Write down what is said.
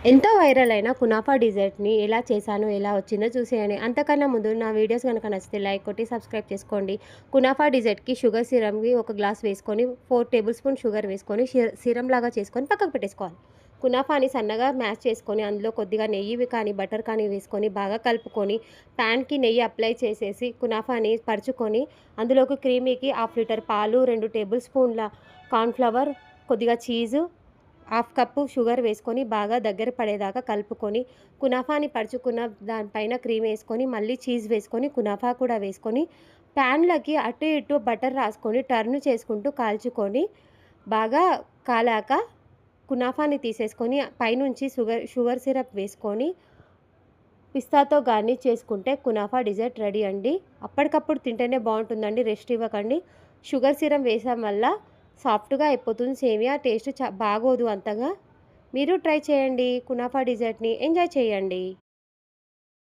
ఎంతో వైరల్ అయిన కునాఫా డిజర్ట్‌ని ఎలా చేశానో, ఎలా వచ్చిందో చూసేయండి. అంతకన్నా ముందు నా వీడియోస్ గనుక నచ్చితే లైక్ కొట్టి సబ్స్క్రైబ్ చేసుకోండి. కునాఫా డిజర్ట్‌కి షుగర్ సిరమ్‌కి ఒక గ్లాస్ వేసుకొని 4 టేబుల్ స్పూన్ షుగర్ వేసుకొని సిరమ్ లాగా చేసుకొని పక్కకు పెట్టేసుకోవాలి. కునాఫాని సన్నగా మ్యాష్ చేసుకొని అందులో కొద్దిగా నెయ్యి కానీ, బటర్ కానీ వేసుకొని బాగా కలుపుకొని ప్యాన్‌కి నెయ్యి అప్లై చేసేసి కునాఫాని పరుచుకొని అందులోకి క్రీమీకి హాఫ్ లీటర్ పాలు, 2 టేబుల్ స్పూన్ల కార్న్ ఫ్లవర్, కొద్దిగా చీజు, హాఫ్ కప్పు షుగర్ వేసుకొని బాగా దగ్గర పడేదాకా కలుపుకొని కునాఫాని పరుచుకున్న దానిపైన క్రీమ్ వేసుకొని మళ్ళీ చీజ్ వేసుకొని కునాఫా కూడా వేసుకొని ప్యాన్లకి అటు ఇటు బటర్ రాసుకొని టర్న్ చేసుకుంటూ కాల్చుకొని బాగా కాలాక కునాఫాని తీసేసుకొని పైనుంచి షుగర్ సిరప్ వేసుకొని పిస్తాతో గార్నిష్ చేసుకుంటే కునాఫా డిజర్ట్ రెడీ అండి. అప్పటికప్పుడు తింటేనే బాగుంటుందండి, రెస్ట్ ఇవ్వకండి. షుగర్ సిరప్ వేసాం వల్ల సాఫ్ట్‌గా అయిపోతుంది సేమియా. టేస్ట్ బాగోదు అంతగా. మీరు ట్రై చేయండి. కునాఫా డిజర్ట్‌ని ఎంజాయ్ చేయండి.